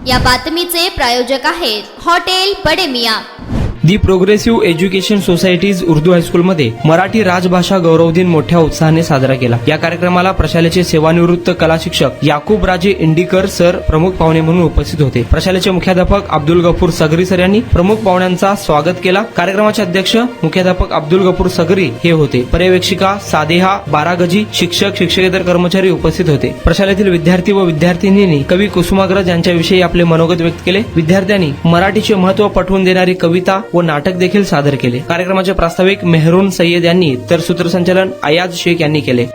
या बातमीचे प्रायोजक आहेत hotel Bade Miyan. The progressive education society's Urdu high school मध्ये मराठी राजभाषा गौरव दिन मोठ्या उत्साहाने साजरा केला। या कार्यक्रमाला प्रशालेचे सेवानिवृत्त कला शिक्षक याकूब राजे इंडीकर सर प्रमुख पाहुणे म्हणून उपस्थित होते। प्रशालेचे मुख्याध्यापक अब्दुल गफूर सगरी सर यांनी प्रमुख पाहुण्यांचा स्वागत केला। कार्यक्रमाचे अध्यक्ष मुख्याध्यापक अब्दुल गफूर सगरी हे होते। पर्यवेक्षिका सादेहा बारागजी, शिक्षक शिक्षकेतर कर्मचारी उपस्थित होते। प्रशालेतील विद्यार्थी व विद्यार्थिनींनी कवी कुसुमाग्रज यांच्याविषयी आपले मनोगत व्यक्त केले। विद्यार्थ्यांनी मराठीचे महत्त्व पटवून देणारी कविता व नाटक देखील सादर केले। कार्यक्रमाचे प्रास्ताविक मेहरून सय्यद यांनी तर सूत्रसंचालन अयाज शेख यांनी केले।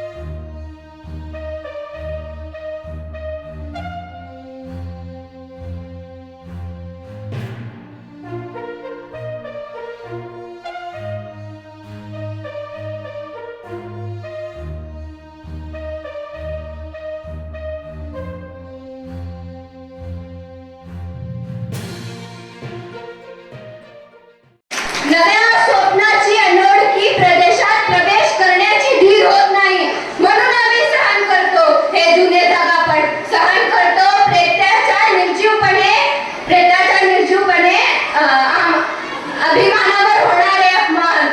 नव्या स्वप्नाची अनोळखी प्रदेशात प्रवेश करण्याची धीर होत नाही, म्हणून आम्ही सहन करतो हे जुने जगापट, सहन करतो प्रेत्याच्या निर्जीवपणे अभिमानावर होणारे अपमान।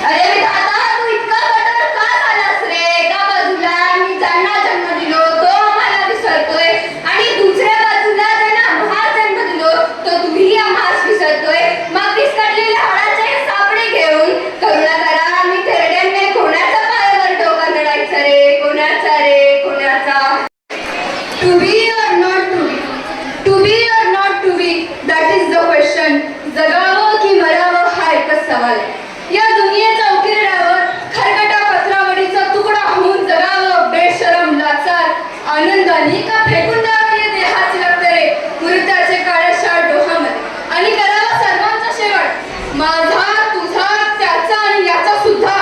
अरे विधाता, तू इतका कठोर का झालास रे? एका बाजूला मी ज्यांना जन्म दिलो तो आम्हाला विसरतोय आणि दुसऱ्या बाजूला ज्यांना आम्हाला जन्म दिलो तो तूही आम्हास विसरतोय। मग विस्कटलेल्या हाडाचे सापडे घेऊन करुणा करा, मी थेरड्यांनी कोणाचा पायावर डोका नडायचा रे? कोणाचा रे? कोणाचा? To be or not to be, to be or not to be, that is the question. जगावं की मरावं हा एकच सवाल आहे। या दुनियेच्या उकिरड्यावर खरकटा पत्रावळीचा तुकडा होऊन जगावं बेशरम लाचार आनंदाने का फेकून द्यावं या देहाची लक्तरे मृत्याचे काळ्याशा डोहामध्ये आणि करावा सर्वांचा शेवट माझा, तुझा, त्याचा आणि याचा सुद्धा।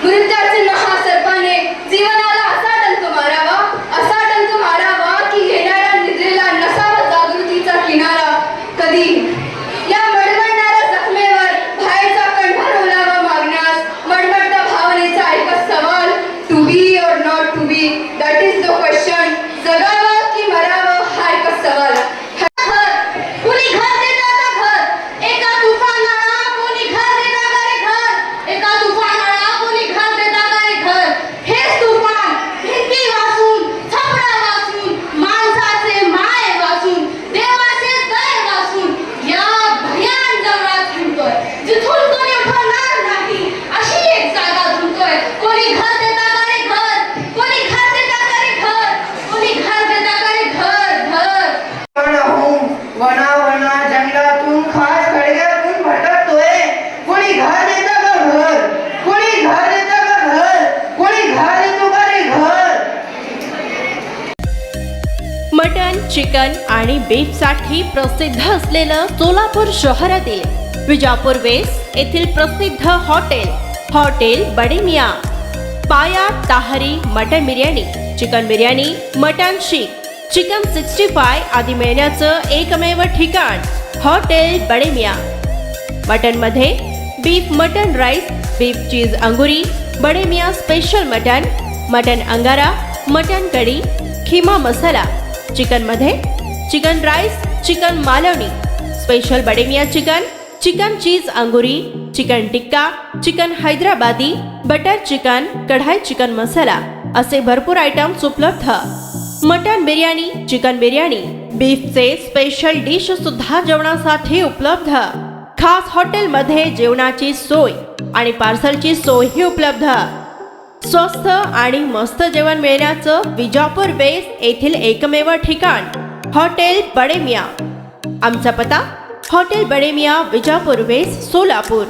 मृत्याचे महासर्पाने जीवनाला असा डंक मारावा की येणाऱ्या निद्रेला नसावा जागृतीचा किनारा। कधी या मडमडणाऱ्या जखमेवर बाहेरचा कंठार ओलावा मागण्यास मडमडत्या भावनेचा एकच सवाल, to be or not to be, that is the question. जगावं की मरावं हा एकच सवाल। कोणी घर देतं का घर? एका तुफानाला कोणी घर देतं का रे घर? एका तुफानाला कोणी घर देतं का रे घर? हेच तुफान भिंती वाचून, छपडा वाचून, माणसाचे माय वाचून, देवाचे दय वाचून या भयान जवळात झुंटतोय, जिथून कोणी उठवणार नाही अशी एक जागा झुंटतोय। कोणी घर देतं का रे घर? कोणी घर देतं का रे घर? कोणी घर देतं का रे घर? वना जंगलातून खास खडग्यातून भटकतोय, कोणी घर देतं का घर? कोणी घर देतं का घर? कोणी घर देतो का रे घर? मटन, चिकन आणि बीफ साठी प्रसिद्ध असलेलं सोलापूर शहरातील विजापूर वेस्ट येथील प्रसिद्ध हॉटेल बडे मियां। पाया ताहरी mutton biryani, chicken biryani, mutton शीख, चिकन 65 आदी मिळण्याचं एकमेव ठिकाण हॉटेल बडे मियां। मटन मध्ये beef mutton rice, beef cheese अंगुरी, Bade Miyan special mutton, mutton अंगारा, मटन कढी, खिमा मसाला। चिकन मध्ये chicken rice, chicken Malvani, special Bade Miyan chicken, chicken cheese अंगुरी, chicken tikka, chicken Hyderabadi, butter chicken, kadai chicken masala असे भरपूर आयटम्स उपलब्ध। मटन बिर्याणी, चिकन बिर्याणी, बीफचे स्पेशल डिश सुद्धा जेवणासाठी उपलब्ध। खास हॉटेलमध्ये जेवणाची सोय आणि पार्सलची सोयही उपलब्ध। स्वस्त आणि मस्त जेवण मिळण्याचं विजापूर वेस्ट येथील एकमेव ठिकाण हॉटेल बडे मियां। आमचा पत्ता हॉटेल बडे मियां, विजापूर वेस्ट, सोलापूर।